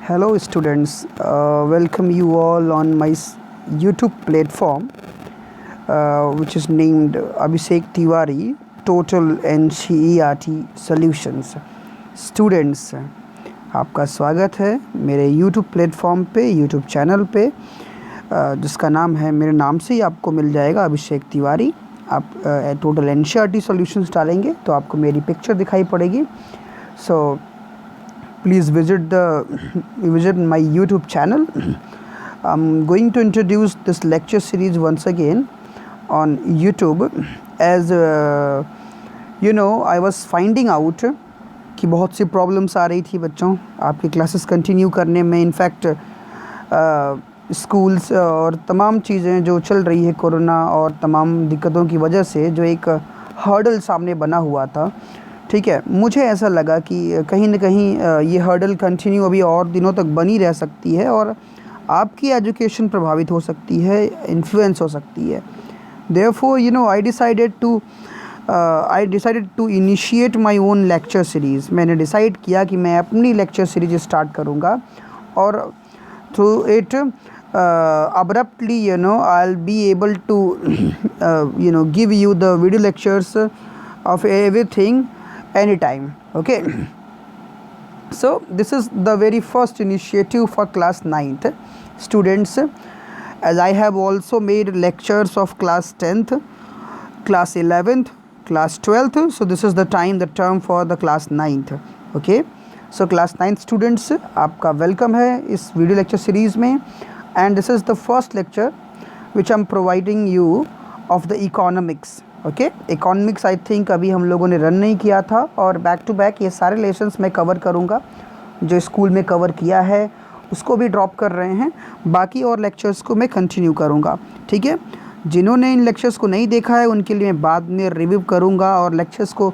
Hello students, welcome you all on my YouTube platform which is named Abhishek Tiwari Total NCERT Solutions. Students, आपका स्वागत है मेरे YouTube platform पे, YouTube channel पे जिसका नाम है, मेरे नाम से ही आपको मिल जाएगा, अभिषेक तिवारी। आप टोटल NCERT सॉल्यूशंस डालेंगे तो आपको मेरी पिक्चर दिखाई पड़ेगी। सो please visit my YouTube channel. I'm going to introduce this lecture series once again on YouTube as I was finding out कि बहुत सी प्रॉब्लम्स आ रही थी बच्चों आपकी क्लासेस कंटिन्यू करने में। इनफैक्ट स्कूल्स और तमाम चीज़ें जो चल रही है, कोरोना और तमाम दिक्कतों की वजह से जो एक हर्डल सामने बना हुआ था, ठीक है, मुझे ऐसा लगा कि कहीं ना कहीं ये हर्डल कंटिन्यू अभी और दिनों तक बनी रह सकती है और आपकी एजुकेशन प्रभावित हो सकती है, इन्फ्लुएंस हो सकती है। Therefore I decided to initiate my own lecture series. मैंने डिसाइड किया कि मैं अपनी लेक्चर सीरीज स्टार्ट करूँगा और through it abruptly I'll be able to give you the video lectures of everything anytime. Okay, so this is the very first initiative for class 9th students, as I have also made lectures of class 10th, class 11th, class 12th. So this is the term for the class 9th. Okay, so class 9th students, आपका welcome है इस video lecture series में, and this is the first lecture which I am providing you of the economics. Okay, economics I think अभी हम लोगों ने run नहीं किया था और बैक टू बैक ये सारे लेसन्स मैं कवर करूँगा। जो स्कूल में कवर किया है उसको भी ड्रॉप कर रहे हैं, बाकी और लेक्चर्स को मैं कंटिन्यू करूँगा। ठीक है, जिन्होंने इन लेक्चर्स को नहीं देखा है उनके लिए मैं बाद में रिव्यू करूँगा और लेक्चर्स को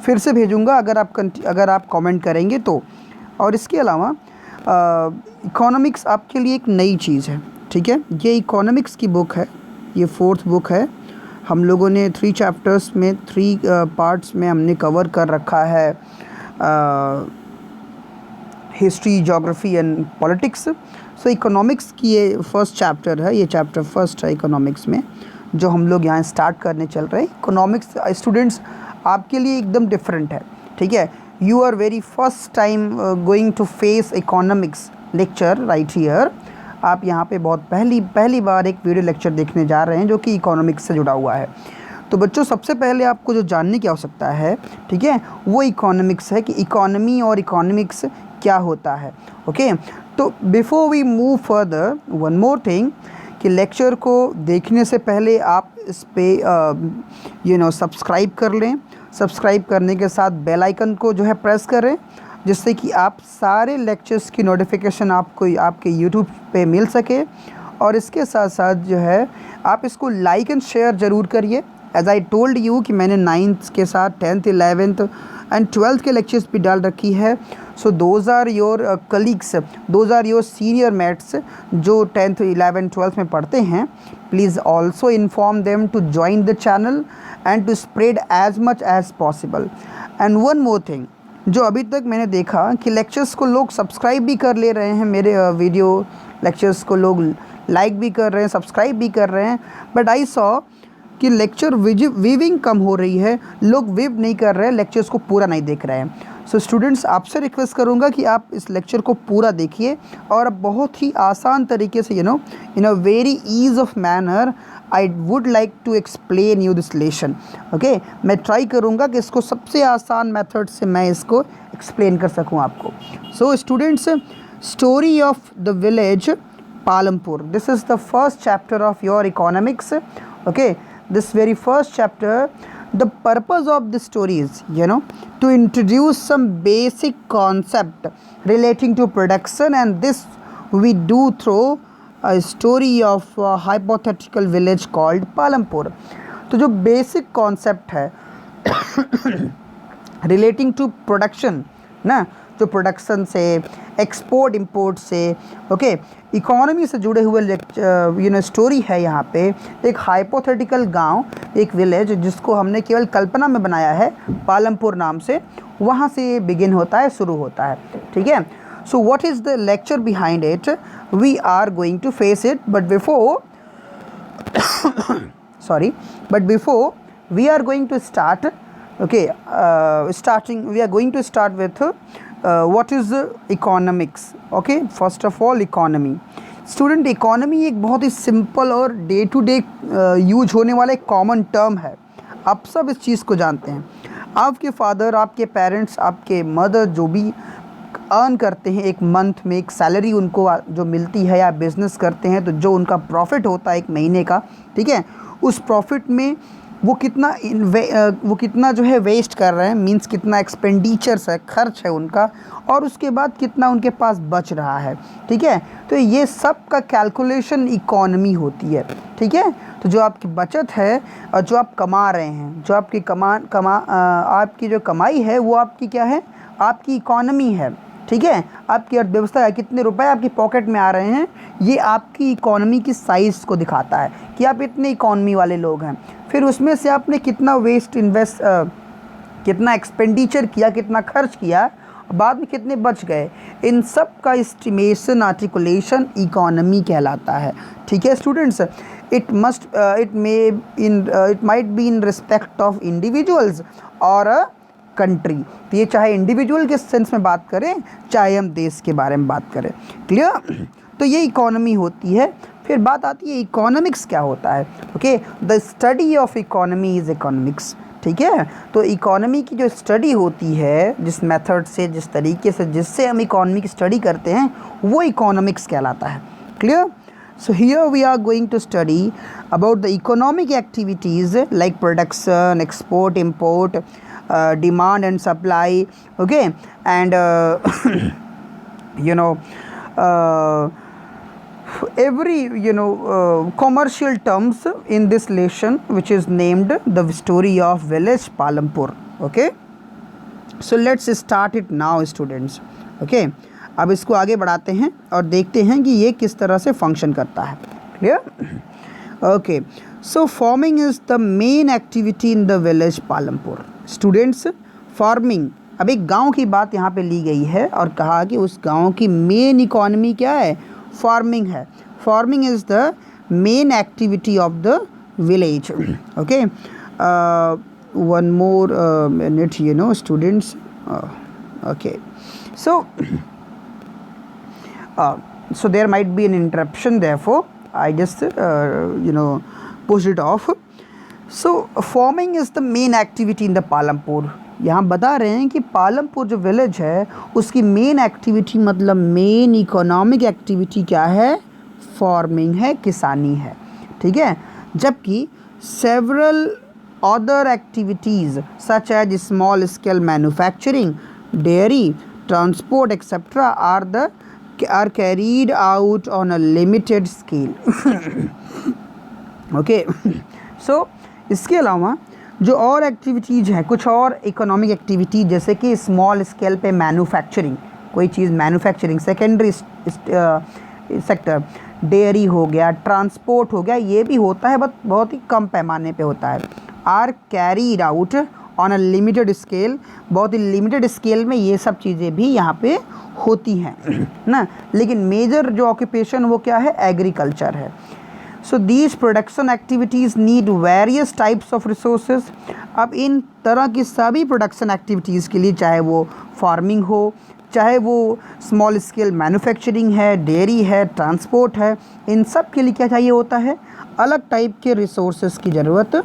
फिर से भेजूँगा अगर आप कमेंट करेंगे तो। और इसके अलावा इकोनॉमिक्स आपके लिए एक नई चीज़ है। ठीक है, ये इकोनॉमिक्स की बुक है, ये 4th बुक है। हम लोगों ने 3 चैप्टर्स में 3 पार्ट्स में हमने कवर कर रखा है history, geography and politics. So economics की ये फर्स्ट चैप्टर है, ये चैप्टर फर्स्ट है इकोनॉमिक्स में जो हम लोग यहाँ स्टार्ट करने चल रहे हैं। इकोनॉमिक्स स्टूडेंट्स आपके लिए एकदम डिफरेंट है। ठीक है, you are very first time going to face economics lecture right here. आप यहाँ पे बहुत पहली बार एक वीडियो लेक्चर देखने जा रहे हैं जो कि इकोनॉमिक्स से जुड़ा हुआ है। तो बच्चों, सबसे पहले आपको जो जानने की आवश्यकता है, ठीक है, वो इकोनॉमिक्स है कि इकोनॉमी और इकोनॉमिक्स क्या होता है। ओके, तो before we move further, one more thing कि लेक्चर को देखने से पहले आप इस पे सब्सक्राइब कर लें। सब्सक्राइब करने के साथ बेल आइकन को जो है प्रेस करें, जिससे कि आप सारे लेक्चर्स की नोटिफिकेशन आपको आपके यूट्यूब पे मिल सके। और इसके साथ साथ जो है आप इसको लाइक एंड शेयर ज़रूर करिए। एज आई टोल्ड यू कि मैंने 9th के साथ 10th, 11th एंड 12th के लेक्चर्स भी डाल रखी है। So those are your colleagues, those are your senior mates जो 10th, 11th, 12th में पढ़ते हैं। Please also inform them to join the channel and to spread as much as possible. And one more thing, जो अभी तक मैंने देखा कि लेक्चर्स को लोग सब्सक्राइब भी कर ले रहे हैं, मेरे वीडियो लेक्चर्स को लोग लाइक भी कर रहे हैं, सब्सक्राइब भी कर रहे हैं, बट आई सॉ कि लेक्चर वीविंग कम हो रही है, लोग वीव नहीं कर रहे हैं, लेक्चर्स को पूरा नहीं देख रहे हैं। सो स्टूडेंट्स, आपसे रिक्वेस्ट करूंगा कि आप इस लेक्चर को पूरा देखिए और बहुत ही आसान तरीके से in a very ease of manner I would like to explain you this lesson. Okay, मैं ट्राई करूँगा कि इसको सबसे आसान मेथड से मैं इसको एक्सप्लेन कर सकूँ आपको। So students, story of the village Palampur, this is the first chapter of your economics. Okay, this very first chapter, the purpose of the story is to introduce some basic concept relating to production, and this we do through a story of a hypothetical village called Palampur. तो जो basic concept है relating to production ना, जो production से, export import से, okay, economy से जुड़े हुए स्टोरी है। यहाँ पे एक हाइपोथेटिकल गांव, एक विलेज जिसको हमने केवल कल्पना में बनाया है, पालमपुर नाम से, वहाँ से बिगिन होता है, शुरू होता है। ठीक है, So what is the lecture behind it? We are going to face it, but before sorry, but before we are going to start, okay, we are going to start with what is economics. Okay, first of all economy. Student economy एक बहुत ही simple और day to day use होने वाला एक common term है, आप सब इस चीज़ को जानते हैं। आपके फादर, आपके पेरेंट्स, आपके मदर जो भी अर्न करते हैं एक मंथ में, एक सैलरी उनको जो मिलती है, या बिज़नेस करते हैं तो जो उनका प्रॉफिट होता है एक महीने का, ठीक है, उस प्रॉफिट में वो कितना जो है वेस्ट कर रहे हैं, मींस कितना एक्सपेंडिचर्स है, खर्च है उनका, और उसके बाद कितना उनके पास बच रहा है, ठीक है। तो ये सब का कैलकुलेशन इकोनॉमी होती है, ठीक है। तो जो आपकी बचत है और जो आप कमा रहे हैं, जो आपकी आपकी जो कमाई है वो आपकी क्या है, आपकी इकोनॉमी है, ठीक है। आपकी अर्थव्यवस्था है, कितने रुपए आपकी पॉकेट में आ रहे हैं, ये आपकी इकोनॉमी की साइज़ को दिखाता है कि आप इतने इकोनॉमी वाले लोग हैं। फिर उसमें से आपने कितना कितना एक्सपेंडिचर किया, कितना खर्च किया, बाद में कितने बच गए, इन सब का एस्टिमेशन, आर्टिकुलेशन इकोनॉमी कहलाता है, ठीक है students. It might be in respect of individuals और कंट्री। तो ये चाहे इंडिविजुअल के सेंस में बात करें, चाहे हम देश के बारे में बात करें, क्लियर। तो ये इकोनॉमी होती है। फिर बात आती है इकोनॉमिक्स क्या होता है। Okay, the study of economy is economics, ठीक है। तो इकोनॉमी की जो स्टडी होती है, जिस मेथड से, जिस तरीके से, जिससे हम इकोनॉमी की स्टडी करते हैं, वो इकोनॉमिक्स कहलाता है, clear. So here we are going to study about the economic activities like production, export, import, demand and supply, okay, and every commercial terms in this lesson, which is named the story of village Palampur. Okay, so let's start it now students. Okay, अब इसको आगे बढ़ाते हैं और देखते हैं कि ये किस तरह से फंक्शन करता है, clear. Okay, so farming is the main activity in the village Palampur. Students, farming, अब एक गांव की बात यहाँ पे ली गई है और कहा कि उस गांव की मेन इकोनॉमी क्या है, फार्मिंग है। Farming is the main activity of the village. Okay, one more minute students. Okay, so there might be an interruption, therefore I just pushed it off. So farming is the main activity in the Palampur. यहाँ बता रहे हैं कि पालमपुर जो village है उसकी main activity, मतलब main economic activity क्या है, फार्मिंग है, किसानी है, ठीक है। जबकि several other activities such as small scale manufacturing, dairy, transport etcetera are carried out on a limited scale. Okay, so इसके अलावा जो और एक्टिविटीज़ हैं, कुछ और इकोनॉमिक एक्टिविटी, जैसे कि स्मॉल स्केल पे मैन्युफैक्चरिंग, कोई चीज़ मैन्युफैक्चरिंग, सेकेंडरी सेक्टर, डेयरी हो गया, ट्रांसपोर्ट हो गया, ये भी होता है बट बहुत ही कम पैमाने पे होता है। Are carried out on a limited scale, बहुत ही लिमिटेड स्केल में ये सब चीज़ें भी यहाँ पे होती हैं ना। लेकिन मेजर जो ऑक्यूपेशन वो क्या है, एग्रीकल्चर है। So these production activities need various types of resources. अब इन तरह की सभी प्रोडक्शन एक्टिविटीज़ के लिए, चाहे वो फार्मिंग हो, चाहे वो स्मॉल स्केल मैन्युफैक्चरिंग है, डेयरी है, ट्रांसपोर्ट है, इन सब के लिए क्या चाहिए होता है, अलग टाइप के रिसोर्सेज की ज़रूरत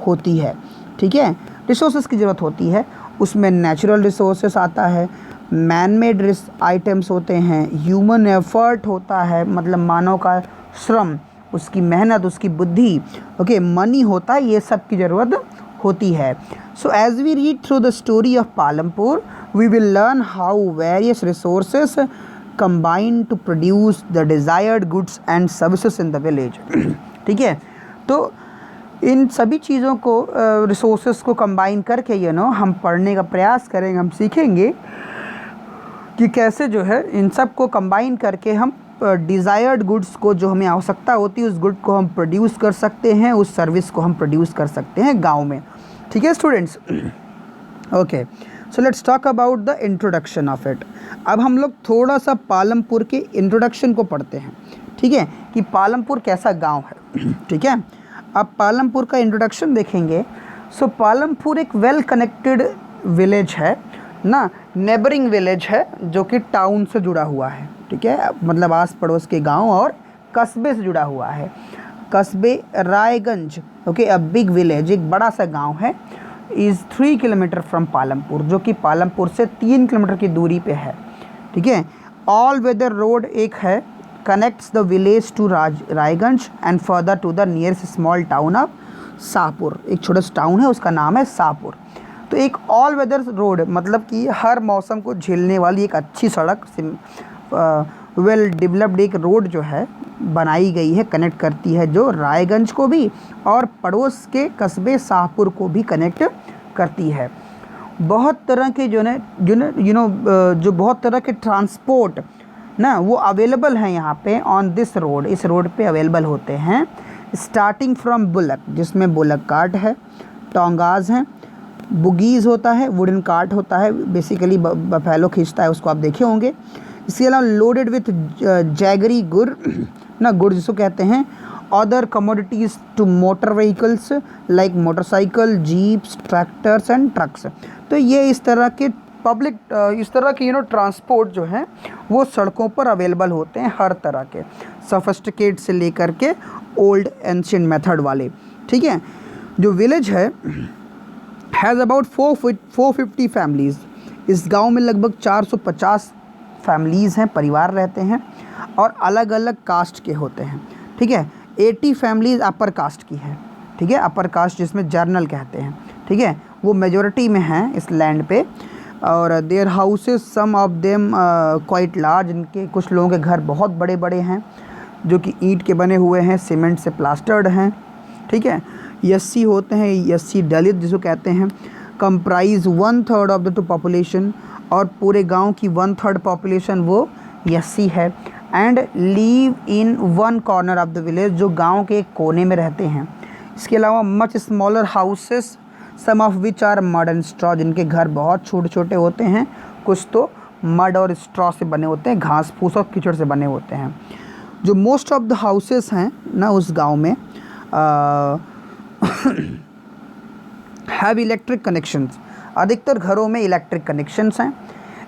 होती है, ठीक है। रिसोर्सेज की ज़रूरत होती है, उसमें नेचुरल रिसोर्सेज आता है, मैन मेड आइटम्स होते हैं, ह्यूमन एफर्ट होता है, मतलब मानव का श्रम, उसकी मेहनत, उसकी बुद्धि, ओके, मनी होता है, ये सब की ज़रूरत होती है। So as we read through the story of Palampur we will learn how various resources combine to produce the desired goods and services in the village, ठीक है। तो इन सभी चीज़ों को, रिसोर्सेस को कंबाइन करके हम पढ़ने का प्रयास करेंगे, हम सीखेंगे कि कैसे जो है इन सब को कंबाइन करके हम डिज़ायर्ड गुड्स को, जो हमें आवश्यकता होती है उस गुड को हम प्रोड्यूस कर सकते हैं, उस सर्विस को हम प्रोड्यूस कर सकते हैं गांव में, ठीक है students. Okay, so let's talk about the introduction of it. अब हम लोग थोड़ा सा पालमपुर के इंट्रोडक्शन को पढ़ते हैं, ठीक है, कि पालमपुर कैसा गांव है, ठीक है। अब पालमपुर का इंट्रोडक्शन देखेंगे। सो पालमपुर एक वेल कनेक्टेड विलेज है ना, नेबरिंग विलेज है जो कि टाउन से जुड़ा हुआ है, ठीक है, मतलब आस पड़ोस के गांव और कस्बे से जुड़ा हुआ है। कस्बे Raiganj, okay, a big village, एक बड़ा सा गांव है, इज़ 3 किलोमीटर फ्रॉम पालमपुर, जो कि पालमपुर से 3 किलोमीटर की दूरी पे है, ठीक है। ऑल वेदर रोड एक है, connects the village to Raiganj and further to the nearest small town of Shahpur. एक छोटा सा टाउन है, उसका नाम है शाहपुर। तो एक ऑल वेदर रोड मतलब कि हर मौसम को झेलने वाली एक अच्छी सड़क, वेल डेवलप्ड एक रोड जो है बनाई गई है, कनेक्ट करती है जो रायगंज को भी और पड़ोस के कस्बे शाहपुर को भी कनेक्ट करती है। बहुत तरह के जो बहुत तरह के ट्रांसपोर्ट ना वो अवेलेबल हैं यहाँ पे ऑन दिस रोड, इस रोड पे अवेलेबल होते हैं। स्टार्टिंग फ्रॉम बुलक, जिसमें बुलक कार्ट है, टोंगाज हैं, बुगीज़ होता है, वुडन कार्ट होता है, बेसिकली बफेलो खींचता है, उसको आप देखे होंगे। इसके अलावा लोडेड विथ जैगरी गुड़ ना, गुड़ जिसको कहते हैं, other commodities to motor vehicles like motorcycle, jeeps, tractors and trucks. तो ये इस तरह के पब्लिक इस तरह के ट्रांसपोर्ट जो हैं वो सड़कों पर अवेलेबल होते हैं, हर तरह के, सोफिस्टिकेट से लेकर के ओल्ड एंशिएंट मेथड वाले, ठीक है। जो विलेज है हैज़ अबाउट 450 फैमिलीज़। इस गांव में लगभग 450 फैमिलीज़ हैं, परिवार रहते हैं और अलग अलग कास्ट के होते हैं, ठीक है। 80 फैमिलीज़ अपर कास्ट की है, ठीक है, अपर कास्ट जिसमें जर्नल कहते हैं, ठीक है, वो मेजॉरिटी में हैं इस लैंड पे। और their houses some of them quite large, इनके कुछ लोगों के घर बहुत बड़े बड़े हैं जो कि ईंट के बने हुए हैं, सीमेंट से प्लास्टर्ड हैं, ठीक है। यस्सी होते हैं, यस्सी दलित जिसको कहते हैं, comprise 1/3 of the two population, और पूरे गांव की 1/3 पॉपुलेशन वो यस्सी है। And leave in one corner of the village, जो गांव के एक कोने में रहते हैं। इसके अलावा much smaller houses some of which are mud and straw, जिनके घर बहुत छोटे छोटे होते हैं, कुछ तो मड और स्ट्रॉ से बने होते हैं, घास फूस और कीचड़ से बने होते हैं। जो मोस्ट ऑफ द हाउसेस हैं ना उस गांव में हैव इलेक्ट्रिक कनेक्शंस, अधिकतर घरों में इलेक्ट्रिक कनेक्शंस हैं।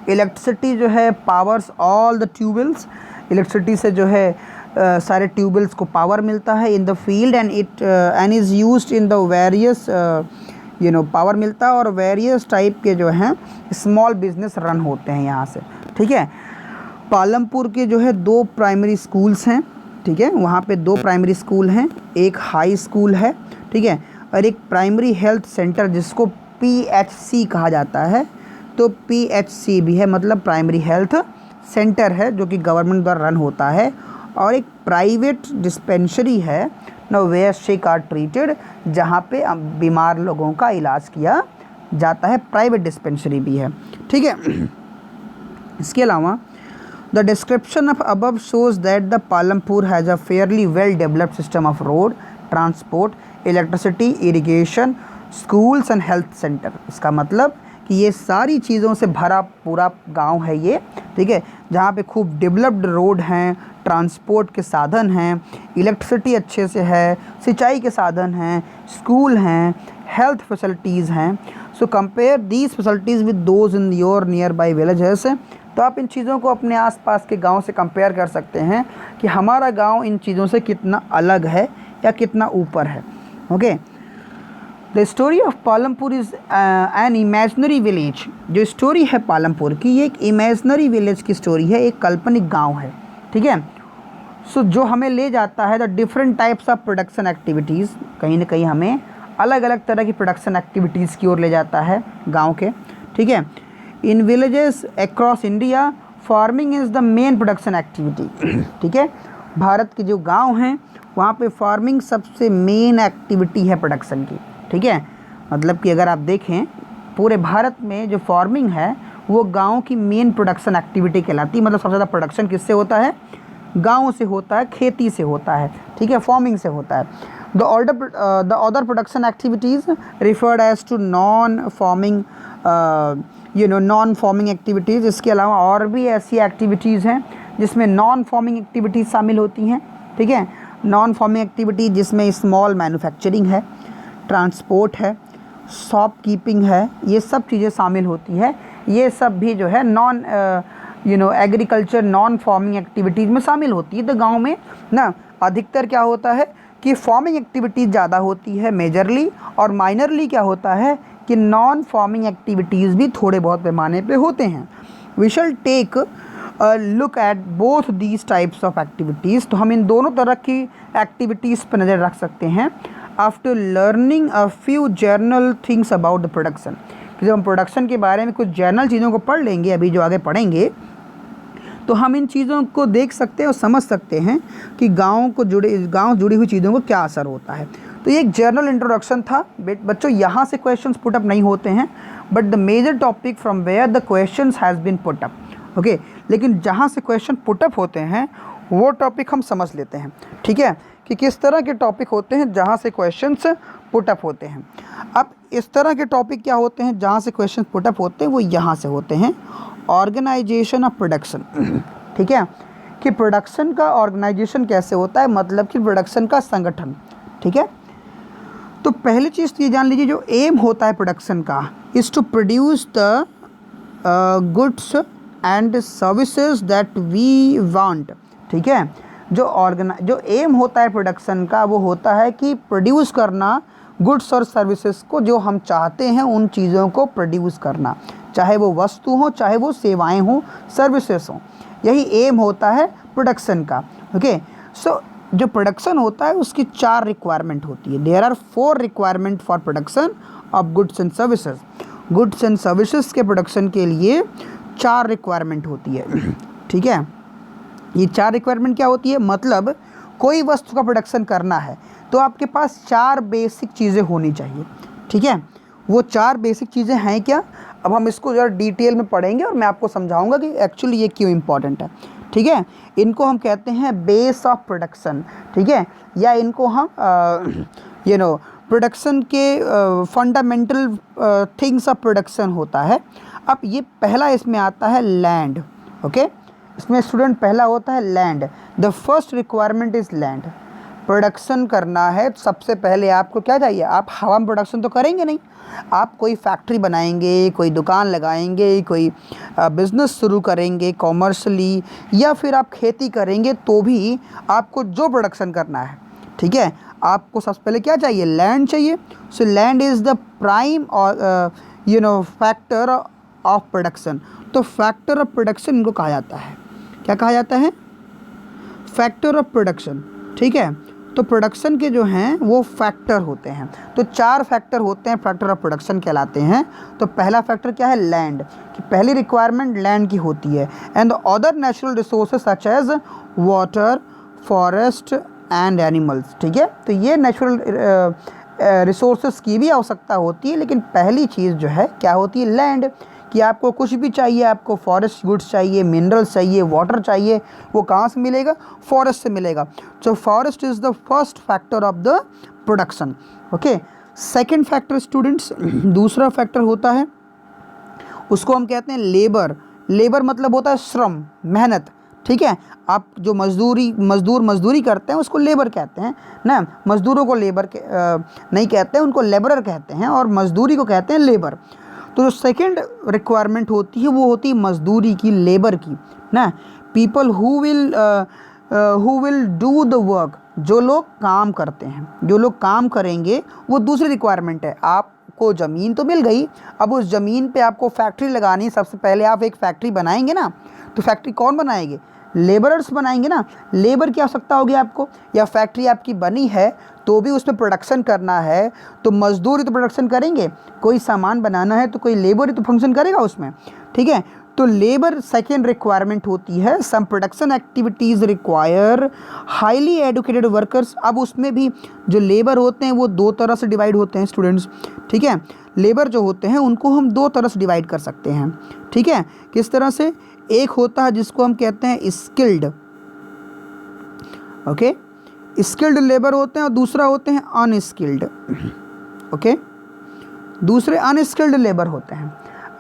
इलेक्ट्रिसिटी जो है powers all the tube wells, electricity से जो है सारे ट्यूबवेल्स को पावर मिलता है in the field and is used in the various power मिलता है, और वेरियस टाइप के जो हैं स्मॉल बिजनेस रन होते हैं यहाँ से, ठीक है। पालमपुर के जो है 2 प्राइमरी स्कूल्स हैं, ठीक है, वहाँ पे 2 प्राइमरी स्कूल हैं, एक हाई स्कूल है, ठीक है, और एक प्राइमरी हेल्थ सेंटर जिसको PHC कहा जाता है। तो PHC भी है, मतलब प्राइमरी हेल्थ सेंटर है जो कि गवर्नमेंट द्वारा रन होता है। और एक प्राइवेट डिस्पेंसरी है no where sick are treated, जहाँ पे बीमार लोगों का इलाज किया जाता है, प्राइवेट डिस्पेंसरी भी है, ठीक है। इसके अलावा the description of above shows that the Palampur has a fairly well developed system of road transport, electricity, irrigation, schools and health centre. इसका मतलब कि ये सारी चीज़ों से भरा पूरा गांव है ये, ठीक है, जहाँ पे खूब डेवलप्ड रोड हैं, ट्रांसपोर्ट के साधन हैं, इलेक्ट्रिसिटी अच्छे से है, सिंचाई के साधन हैं, स्कूल हैं, हेल्थ फैसिलिटीज़ हैं। So compare these facilities with those in your near by villages. तो आप इन चीज़ों को अपने आसपास के गांव से कंपेयर कर सकते हैं कि हमारा गांव इन चीज़ों से कितना अलग है या कितना ऊपर है, okay. The story of Palampur is an imaginary village. जो स्टोरी है पालमपुर की, ये एक इमेजनरी विलेज की स्टोरी है, एक काल्पनिक गांव है, ठीक है। सो जो हमें ले जाता है the different types of production activities, कहीं ना कहीं हमें अलग अलग तरह की प्रोडक्शन एक्टिविटीज़ की ओर ले जाता है गांव के, ठीक है। In villages across India farming is the main production activity, ठीक है। भारत के जो गांव हैं वहाँ पे फार्मिंग सबसे मेन एक्टिविटी है प्रोडक्शन की, ठीक है। मतलब कि अगर आप देखें पूरे भारत में जो फार्मिंग है वो गांव की मेन प्रोडक्शन एक्टिविटी कहलाती है। मतलब सबसे ज़्यादा प्रोडक्शन किससे होता है? गाँव से होता है, खेती से होता है, ठीक है, फार्मिंग से होता है। The other production activities referred as to non farming non farming activities. इसके अलावा और भी ऐसी एक्टिविटीज़ हैं जिसमें नॉन फार्मिंग एक्टिविटीज़ शामिल होती हैं, ठीक है। नॉन फार्मिंग एक्टिविटी जिसमें स्मॉल मैन्युफैक्चरिंग है, ट्रांसपोर्ट है, शॉप कीपिंग है, ये सब चीज़ें शामिल होती है। ये सब भी जो है non agriculture non farming activities में शामिल होती है। तो गांव में ना अधिकतर क्या होता है कि फार्मिंग एक्टिविटीज़ ज़्यादा होती है मेजरली, और माइनरली क्या होता है कि नॉन फार्मिंग एक्टिविटीज़ भी थोड़े बहुत पैमाने पे होते हैं। We shall take look at both these types of activities. तो हम इन दोनों तरह की एक्टिविटीज़ पर नज़र रख सकते हैं after learning a few journal things about the production. जब हम प्रोडक्शन के बारे में कुछ जर्नल चीज़ों को पढ़ लेंगे, अभी जो आगे पढ़ेंगे, तो हम इन चीज़ों को देख सकते हैं और समझ सकते हैं कि गाँव जुड़ी हुई चीज़ों को क्या असर होता है। तो ये एक जर्नल इंट्रोडक्शन था बच्चों। यहाँ से क्वेश्चंस पुट अप नहीं होते हैं, but the major topic from where the questions has been put up, okay. लेकिन जहाँ से क्वेश्चन पुट अप होते हैं वो टॉपिक हम समझ लेते हैं, ठीक है, कि किस तरह के टॉपिक होते हैं जहाँ से क्वेश्चंस पुट अप होते हैं। अब इस तरह के टॉपिक क्या होते हैं जहाँ से क्वेश्चन पुट अप होते हैं, वो यहाँ से होते हैं ऑर्गेनाइजेशन ऑफ प्रोडक्शन, ठीक है, कि प्रोडक्शन का ऑर्गेनाइजेशन कैसे होता है, मतलब कि प्रोडक्शन का संगठन, ठीक है। तो पहली चीज़ ये जान लीजिए, जो एम होता है प्रोडक्शन का is to produce the goods and services that we want, ठीक है। जो एम होता है प्रोडक्शन का वो होता है कि प्रोड्यूस करना गुड्स और सर्विसेज को, जो हम चाहते हैं उन चीज़ों को प्रोड्यूस करना, चाहे वो वस्तु हो, चाहे वो सेवाएं हों, सर्विसेज हों, यही एम होता है प्रोडक्शन का, ओके। सो जो प्रोडक्शन होता है उसकी 4 रिक्वायरमेंट होती है। There are 4 requirement for production of goods and services. Goods and services के प्रोडक्शन के लिए 4 रिक्वायरमेंट होती है, ठीक है। ये 4 रिक्वायरमेंट क्या होती है, मतलब कोई वस्तु का प्रोडक्शन करना है तो आपके पास 4 बेसिक चीज़ें होनी चाहिए, ठीक है। वो 4 बेसिक चीज़ें हैं क्या, अब हम इसको ज़रा डिटेल में पढ़ेंगे और मैं आपको समझाऊंगा कि एक्चुअली ये क्यों इम्पॉर्टेंट है, ठीक है। इनको हम कहते हैं बेस ऑफ प्रोडक्शन, ठीक है, या इनको हम प्रोडक्शन के फंडामेंटल थिंग्स ऑफ प्रोडक्शन होता है। अब ये पहला इसमें आता है लैंड, ओके। इसमें स्टूडेंट पहला होता है land. The first requirement is land. Production करना है तो सबसे पहले आपको क्या चाहिए, आप हवा में प्रोडक्शन तो करेंगे नहीं, आप कोई फैक्ट्री बनाएंगे, कोई दुकान लगाएंगे, कोई बिज़नेस शुरू करेंगे कॉमर्शली, या फिर आप खेती करेंगे, तो भी आपको जो प्रोडक्शन करना है, ठीक है, आपको सबसे पहले क्या चाहिए, लैंड चाहिए। So land is the prime और फैक्टर ऑफ प्रोडक्शन। तो फैक्टर ऑफ प्रोडक्शन इनको कहा जाता है, क्या कहा जाता है, फैक्टर ऑफ प्रोडक्शन, ठीक है। तो प्रोडक्शन के जो हैं वो फैक्टर होते हैं, तो 4 फैक्टर होते हैं, फैक्टर ऑफ प्रोडक्शन कहलाते हैं। तो पहला फैक्टर क्या है, लैंड, कि पहली रिक्वायरमेंट लैंड की होती है। And other natural resources such as water, forest and animals, ठीक है। तो ये नेचुरल रिसोर्सेज की भी आवश्यकता होती है, लेकिन पहली चीज़ जो है क्या होती है, लैंड, कि आपको कुछ भी चाहिए, आपको फॉरेस्ट गुड्स चाहिए, मिनरल्स चाहिए, वाटर चाहिए, वो कहाँ से मिलेगा, फॉरेस्ट से मिलेगा। तो forest is the first factor of the production, okay. Second factor students, दूसरा फैक्टर होता है, उसको हम कहते हैं लेबर। लेबर मतलब होता है श्रम, मेहनत, ठीक है। आप जो मजदूरी करते हैं उसको लेबर कहते हैं ना। मजदूरों को लेबर नहीं कहते हैं, उनको लेबरर कहते हैं, और मजदूरी को कहते हैं लेबर। तो जो सेकेंड रिक्वायरमेंट होती है वो होती है मजदूरी की, लेबर की ना। People who will do the work, जो लोग काम करते हैं, जो लोग काम करेंगे, वो दूसरी रिक्वायरमेंट है। आपको ज़मीन तो मिल गई, अब उस ज़मीन पे आपको फैक्ट्री लगानी है। सबसे पहले आप एक फैक्ट्री बनाएंगे ना, तो फैक्ट्री कौन बनाएंगे, लेबरर्स बनाएंगे ना। लेबर की आवश्यकता होगी आपको, या फैक्ट्री आपकी बनी है तो भी उसमें प्रोडक्शन करना है, तो मजदूर ही तो प्रोडक्शन करेंगे। कोई सामान बनाना है तो कोई लेबर ही तो फंक्शन करेगा उसमें, ठीक है। तो लेबर सेकेंड रिक्वायरमेंट होती है। Some production activities require highly educated workers. अब उसमें भी जो लेबर होते हैं वो 2 तरह से डिवाइड होते हैं स्टूडेंट्स, ठीक है। लेबर जो होते हैं उनको हम 2 तरह से डिवाइड कर सकते हैं, ठीक है। किस तरह से, एक होता है जिसको हम कहते हैं स्किल्ड, ओके, स्किल्ड लेबर होते हैं, और दूसरा होते हैं अनस्किल्ड, ओके, दूसरे अनस्किल्ड लेबर होते हैं।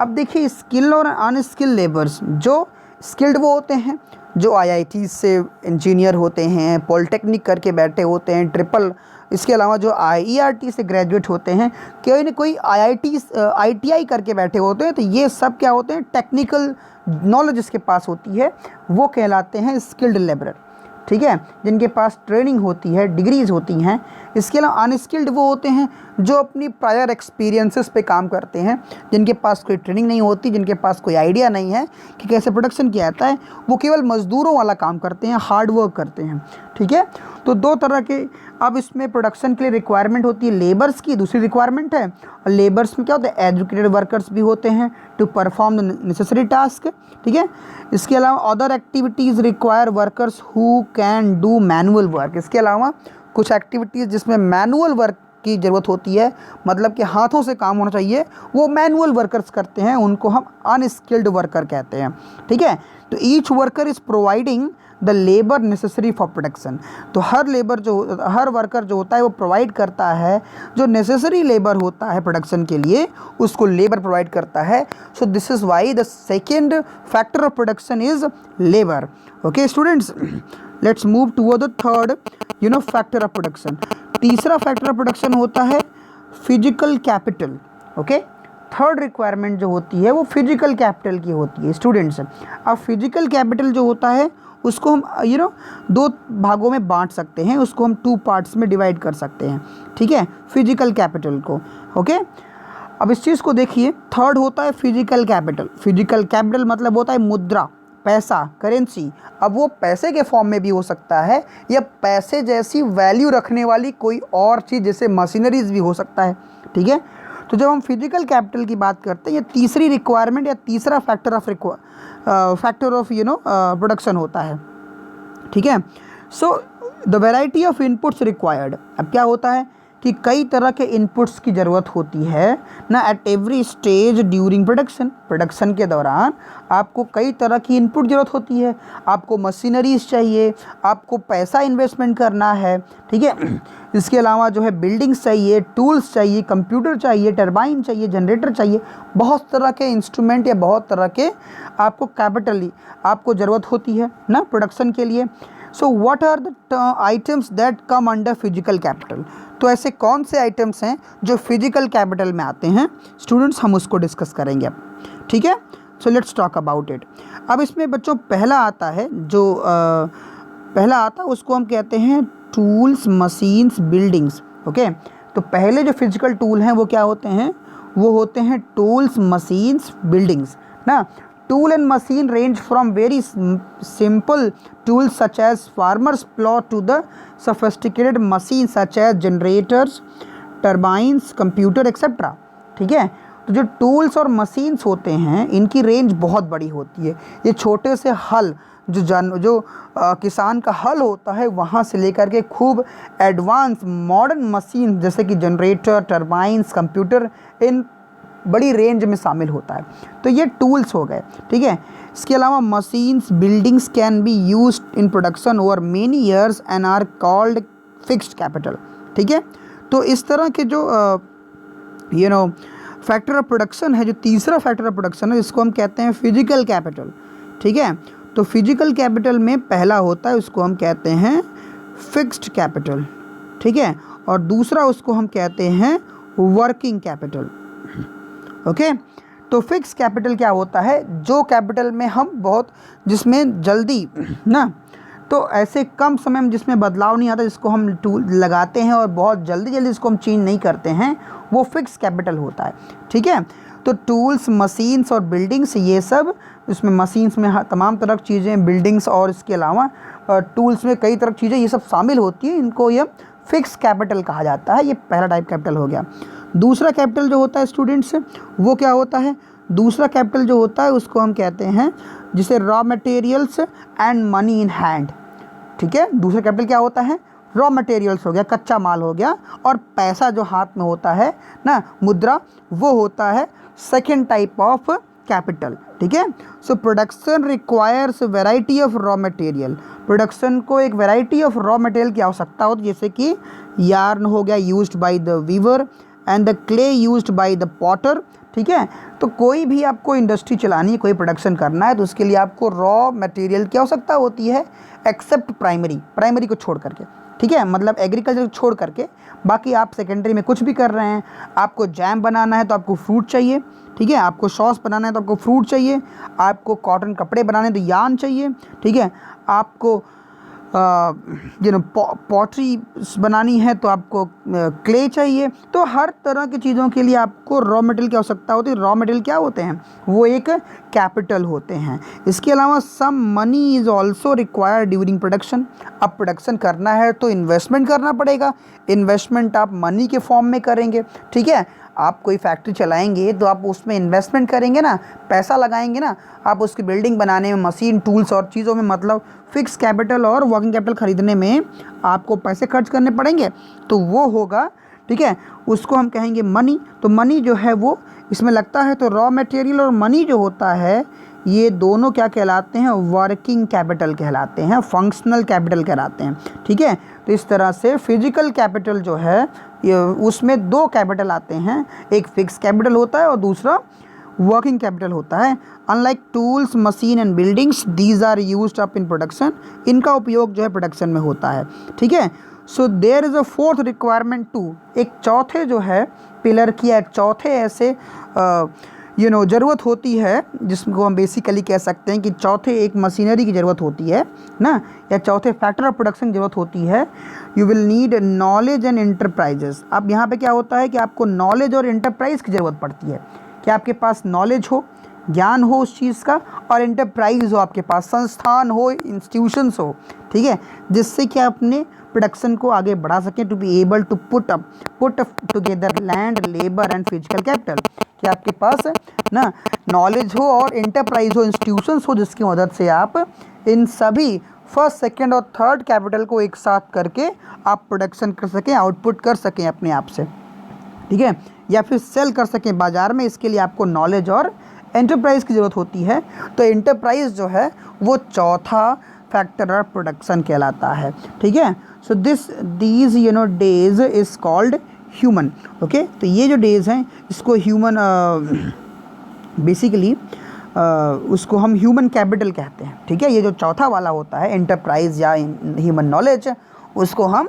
अब देखिए स्किल और अनस्किल लेबर्स, जो स्किल्ड वो होते हैं जो आईआईटी से इंजीनियर होते हैं, पॉलिटेक्निक करके बैठे होते हैं, ट्रिपल, इसके अलावा जो आईईआरटी से ग्रेजुएट होते हैं, कोई ना कोई आईटीआई करके बैठे होते हैं, तो ये सब क्या होते हैं, टेक्निकल नॉलेज इसके पास होती है, वो कहलाते हैं स्किल्ड लेबरर। ठीक है, जिनके पास ट्रेनिंग होती है, डिग्रीज होती हैं। इसके अलावा अनस्किल्ड वो होते हैं जो अपनी प्रायर एक्सपीरियंसेस पे काम करते हैं, जिनके पास कोई ट्रेनिंग नहीं होती, जिनके पास कोई आइडिया नहीं है कि कैसे प्रोडक्शन किया जाता है, वो केवल मज़दूरों वाला काम करते हैं, हार्ड वर्क करते हैं। ठीक है, तो दो तरह के अब इसमें प्रोडक्शन के लिए रिक्वायरमेंट होती है लेबर्स की, दूसरी रिक्वायरमेंट है, और लेबर्स में क्या होता है, एजुकेटेड वर्कर्स भी होते हैं to perform the necessary task. ठीक है, इसके अलावा other activities require workers who can do manual work. इसके अलावा कुछ एक्टिविटीज़ जिसमें मैनुअल वर्क की ज़रूरत होती है, मतलब कि हाथों से काम होना चाहिए, वो मैनुअल वर्कर्स करते हैं, उनको हम अनस्किल्ड वर्कर कहते हैं। ठीक है, तो each worker is providing the labour necessary for production. तो हर वर्कर जो होता है वो प्रोवाइड करता है जो नेसेसरी लेबर होता है प्रोडक्शन के लिए, उसको लेबर प्रोवाइड करता है। So this is why the second factor of production is labour. Okay students, let's move toward the third factor of production. तीसरा फैक्टर ऑफ प्रोडक्शन होता है physical capital. Okay, third requirement जो होती है वो physical capital की होती है स्टूडेंट्स। अब फिजिकल कैपिटल जो होता है उसको हम दो भागों में बांट सकते हैं, उसको हम 2 पार्ट्स में डिवाइड कर सकते हैं। ठीक है, फिजिकल कैपिटल को। ओके, अब इस चीज़ को देखिए, थर्ड होता है फिजिकल कैपिटल। फिजिकल कैपिटल मतलब होता है मुद्रा, पैसा, करेंसी। अब वो पैसे के फॉर्म में भी हो सकता है, या पैसे जैसी वैल्यू रखने वाली कोई और चीज़ जैसे मशीनरीज भी हो सकता है। ठीक है, तो जब हम फिजिकल कैपिटल की बात करते हैं, ये तीसरी रिक्वायरमेंट या तीसरा फैक्टर ऑफ प्रोडक्शन होता है। ठीक है, so the variety of inputs required. अब क्या होता है कि कई तरह के इनपुट्स की ज़रूरत होती है ना, at every stage during production के दौरान आपको कई तरह की इनपुट ज़रूरत होती है। आपको मशीनरीज चाहिए, आपको पैसा इन्वेस्टमेंट करना है। ठीक है, इसके अलावा जो है बिल्डिंग्स चाहिए, टूल्स चाहिए, कंप्यूटर चाहिए, टरबाइन चाहिए, जनरेटर चाहिए, बहुत तरह के इंस्ट्रूमेंट या बहुत तरह के आपको कैपिटल आपको ज़रूरत होती है ना प्रोडक्शन के लिए। So what are the items that come under physical capital. तो ऐसे कौन से आइटम्स हैं जो फिजिकल कैपिटल में आते हैं स्टूडेंट्स, हम उसको डिस्कस करेंगे अब। ठीक है, so let's talk about it. अब इसमें बच्चों पहला आता है उसको हम कहते हैं टूल्स, मशीन्स, बिल्डिंग्स। ओके, तो पहले जो फिजिकल टूल हैं वो क्या होते हैं, वो होते हैं टूल्स, मशीन्स, बिल्डिंग्स ना। Tool and machine range from very simple tools such as farmers plow to the sophisticated machines such as generators, turbines, computer etc. ठीक है, तो जो टूल्स और मशीन्स होते हैं इनकी रेंज बहुत बड़ी होती है। ये छोटे से हल जो किसान का हल होता है वहाँ से लेकर के खूब एडवांस मॉडर्न मशीन जैसे कि जनरेटर, टर्बाइंस, कंप्यूटर, इन बड़ी रेंज में शामिल होता है। तो ये टूल्स हो गए। ठीक है, इसके अलावा machines, buildings can be used in production over many years and are called fixed capital. ठीक है, तो इस तरह के जो फैक्टर ऑफ प्रोडक्शन है, जो तीसरा फैक्टर ऑफ प्रोडक्शन है, इसको हम कहते हैं फिजिकल कैपिटल। ठीक है, तो फिजिकल कैपिटल में पहला होता है उसको हम कहते हैं फिक्स्ड कैपिटल। ठीक है, और दूसरा उसको हम कहते हैं वर्किंग कैपिटल। ओके, तो फिक्स कैपिटल क्या होता है, जो कैपिटल में हम जिसमें जल्दी ना, तो ऐसे कम समय में जिसमें बदलाव नहीं आता, जिसको हम टूल लगाते हैं और बहुत जल्दी इसको हम चेंज नहीं करते हैं, वो फिक्स कैपिटल होता है। ठीक है, तो टूल्स, मशीन्स और बिल्डिंग्स, ये सब इसमें मशीन्स में तमाम तरह की चीज़ें, बिल्डिंग्स और इसके अलावा टूल्स में कई तरह की चीज़ें ये सब शामिल होती हैं, इनको ये फिक्स कैपिटल कहा जाता है। ये पहला टाइप कैपिटल हो गया। दूसरा कैपिटल जो होता है स्टूडेंट्स, वो क्या होता है, दूसरा कैपिटल जो होता है उसको हम कहते हैं जिसे raw materials and money in hand. ठीक है, दूसरा कैपिटल क्या होता है, रॉ मटेरियल्स हो गया, कच्चा माल हो गया, और पैसा जो हाथ में होता है ना, मुद्रा, वो होता है सेकेंड टाइप ऑफ कैपिटल। ठीक है, so production requires variety of raw material. Production को एक वैरायटी ऑफ रॉ मटेरियल की आवश्यकता होती है, जैसे कि यार्न हो गया used by the weaver, and the clay used by the potter, ठीक है। तो कोई भी आपको इंडस्ट्री चलानी है, कोई प्रोडक्शन करना है, तो उसके लिए आपको रॉ मटेरियल की आवश्यकता होती है, एक्सेप्ट प्राइमरी को छोड़ करके, ठीक है। मतलब एग्रीकल्चर छोड़ करके बाकी आप सेकेंडरी में कुछ भी कर रहे हैं। आपको जैम बनाना है तो आपको फ्रूट चाहिए, ठीक है। आपको सॉस बनाना है तो आपको फ्रूट चाहिए। आपको कॉटन कपड़े बनाने तो यार्न चाहिए, ठीक है। आपको पॉटरी बनानी है तो आपको क्ले चाहिए। तो हर तरह की चीज़ों के लिए आपको रॉ मटेरियल की आवश्यकता होती है। रॉ मटेरियल क्या होते हैं? वो एक कैपिटल होते हैं। इसके अलावा some money is also required during production. अब प्रोडक्शन करना है तो इन्वेस्टमेंट करना पड़ेगा। इन्वेस्टमेंट आप मनी के फॉर्म में करेंगे, ठीक है। आप कोई फैक्ट्री चलाएंगे तो आप उसमें इन्वेस्टमेंट करेंगे ना, पैसा लगाएंगे ना। आप उसकी बिल्डिंग बनाने में, मशीन टूल्स और चीज़ों में, मतलब फिक्स कैपिटल और वर्किंग कैपिटल ख़रीदने में आपको पैसे खर्च करने पड़ेंगे, तो वो होगा, ठीक है। उसको हम कहेंगे मनी। तो मनी जो है वो इसमें लगता है। तो रॉ मटेरियल और मनी जो होता है ये दोनों क्या कहलाते हैं? वर्किंग कैपिटल कहलाते हैं, फंक्शनल कैपिटल कहलाते हैं, ठीक है। तो इस तरह से फिजिकल कैपिटल जो है ये उसमें दो कैपिटल आते हैं, एक फिक्स कैपिटल होता है और दूसरा वर्किंग कैपिटल होता है। Unlike tools, machine and buildings, these are used up in production. इनका उपयोग जो है प्रोडक्शन में होता है, ठीक है। So there is a fourth requirement too. एक चौथे जो है पिलर की या चौथे ऐसे ज़रूरत होती है जिसको हम बेसिकली कह सकते हैं कि चौथे एक मशीनरी की ज़रूरत होती है ना, या चौथे फैक्टर ऑफ प्रोडक्शन की ज़रूरत होती है। You will need knowledge and enterprises. अब यहाँ पे क्या होता है कि आपको नॉलेज और इंटरप्राइज़ की ज़रूरत पड़ती है कि आपके पास नॉलेज हो, ज्ञान हो उस चीज़ का, और इंटरप्राइज हो, आपके पास संस्थान हो, इंस्टीट्यूशंस हो, ठीक है, जिससे कि आप अपने प्रोडक्शन को आगे बढ़ा सकें। To be able to put together land, labour and physical capital, कि आपके पास ना नॉलेज हो और इंटरप्राइज हो, इंस्टीट्यूशंस हो, जिसकी मदद से आप इन सभी फर्स्ट, सेकंड और थर्ड कैपिटल को एक साथ करके आप प्रोडक्शन कर सकें, आउटपुट कर सकें अपने आप से, ठीक है, या फिर सेल कर सकें बाज़ार में। इसके लिए आपको नॉलेज और एंटरप्राइज़ की ज़रूरत होती है। तो एंटरप्राइज़ जो है वो चौथा फैक्टर ऑफ प्रोडक्शन कहलाता है, ठीक है। So these days is called human. Okay, तो ये जो डेज हैं इसको ह्यूमन बेसिकली उसको हम ह्यूमन कैपिटल कहते हैं, ठीक है। ये जो चौथा वाला होता है एंटरप्राइज या ह्यूमन नॉलेज, उसको हम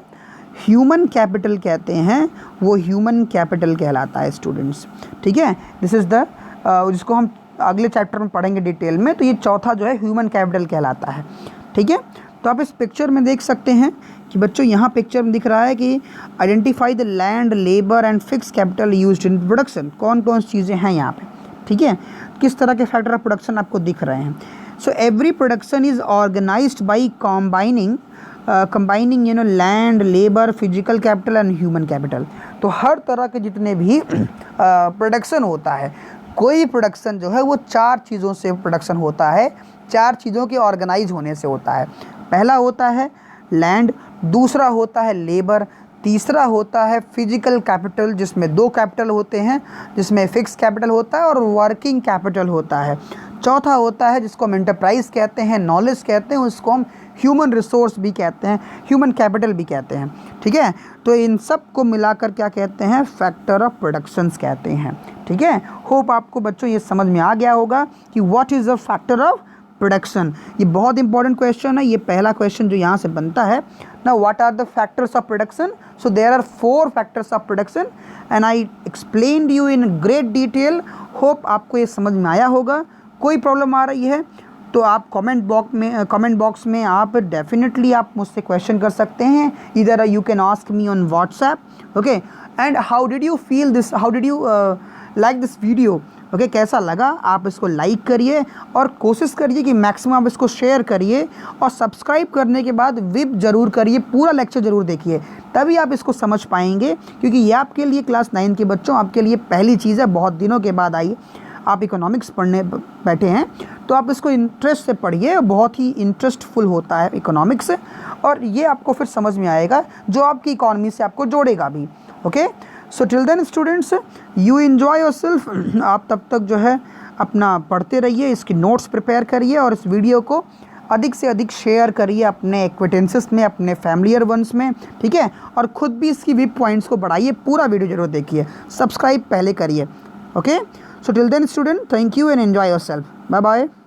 ह्यूमन कैपिटल कहते हैं। वो ह्यूमन कैपिटल कहलाता है स्टूडेंट्स, ठीक है। दिस इज़ द जिसको हम अगले चैप्टर में पढ़ेंगे डिटेल में। तो ये चौथा जो है ह्यूमन कैपिटल कहलाता है, ठीक है। तो आप इस पिक्चर में देख सकते हैं कि बच्चों यहाँ पिक्चर में दिख रहा है कि identify the land, labour and fix capital used in production. कौन कौन सी चीज़ें हैं यहाँ पे, ठीक है, किस तरह के फैक्टर ऑफ प्रोडक्शन आपको दिख रहे हैं। So every production is organised by combining land, labour, physical capital and human capital. तो हर तरह के जितने भी प्रोडक्शन होता है, कोई प्रोडक्शन जो है वो चार चीज़ों से प्रोडक्शन होता है, चार चीज़ों के ऑर्गेनाइज होने से होता है। पहला होता है लैंड, दूसरा होता है लेबर, तीसरा होता है फिजिकल कैपिटल जिसमें दो कैपिटल होते हैं, जिसमें फिक्स कैपिटल होता है और वर्किंग कैपिटल होता है। चौथा होता है जिसको हम एंटरप्राइज कहते हैं, नॉलेज कहते हैं, उसको हम ह्यूमन रिसोर्स भी कहते हैं, ह्यूमन कैपिटल भी कहते हैं, ठीक है। तो इन सब को मिलाकर क्या कहते हैं? फैक्टर ऑफ प्रोडक्शंस कहते हैं, ठीक है। होप आपको बच्चों ये समझ में आ गया होगा कि what is a factor of production. ये बहुत इंपॉर्टेंट क्वेश्चन है। ये पहला क्वेश्चन जो यहाँ से बनता है ना, what are the factors of production. So there are 4 factors of production and I explained you in great detail. Hope आपको ये समझ में आया होगा। कोई प्रॉब्लम आ रही है तो आप कमेंट बॉक्स में आप डेफिनेटली आप मुझसे क्वेश्चन कर सकते हैं। इधर you can ask me on WhatsApp, okay. And how did you feel this, how did you like this video, okay, कैसा लगा? आप इसको लाइक करिए और कोशिश करिए कि मैक्सिमम आप इसको शेयर करिए, और सब्सक्राइब करने के बाद विप ज़रूर करिए, पूरा लेक्चर ज़रूर देखिए, तभी आप इसको समझ पाएंगे। क्योंकि ये आपके लिए क्लास 9 के बच्चों, आपके लिए पहली चीज़ है। बहुत दिनों के बाद आई आप इकोनॉमिक्स पढ़ने बैठे हैं, तो आप इसको इंटरेस्ट से पढ़िए। बहुत ही इंटरेस्टफुल होता है इकोनॉमिक्स, और ये आपको फिर समझ में आएगा, जो आपकी इकॉनमी से आपको जोड़ेगा भी, okay. So till then students, you enjoy yourself. आप तब तक जो है अपना पढ़ते रहिए, इसकी नोट्स प्रिपेयर करिए, और इस वीडियो को अधिक से अधिक शेयर करिए अपने एक्विटेंसेस में, अपने फैमिलियर वंस में, ठीक है। और ख़ुद भी इसकी विप पॉइंट्स को बढ़ाइए। पूरा वीडियो जरूर देखिए, सब्सक्राइब पहले करिए, okay. So till then student, thank you and enjoy yourself. Bye bye.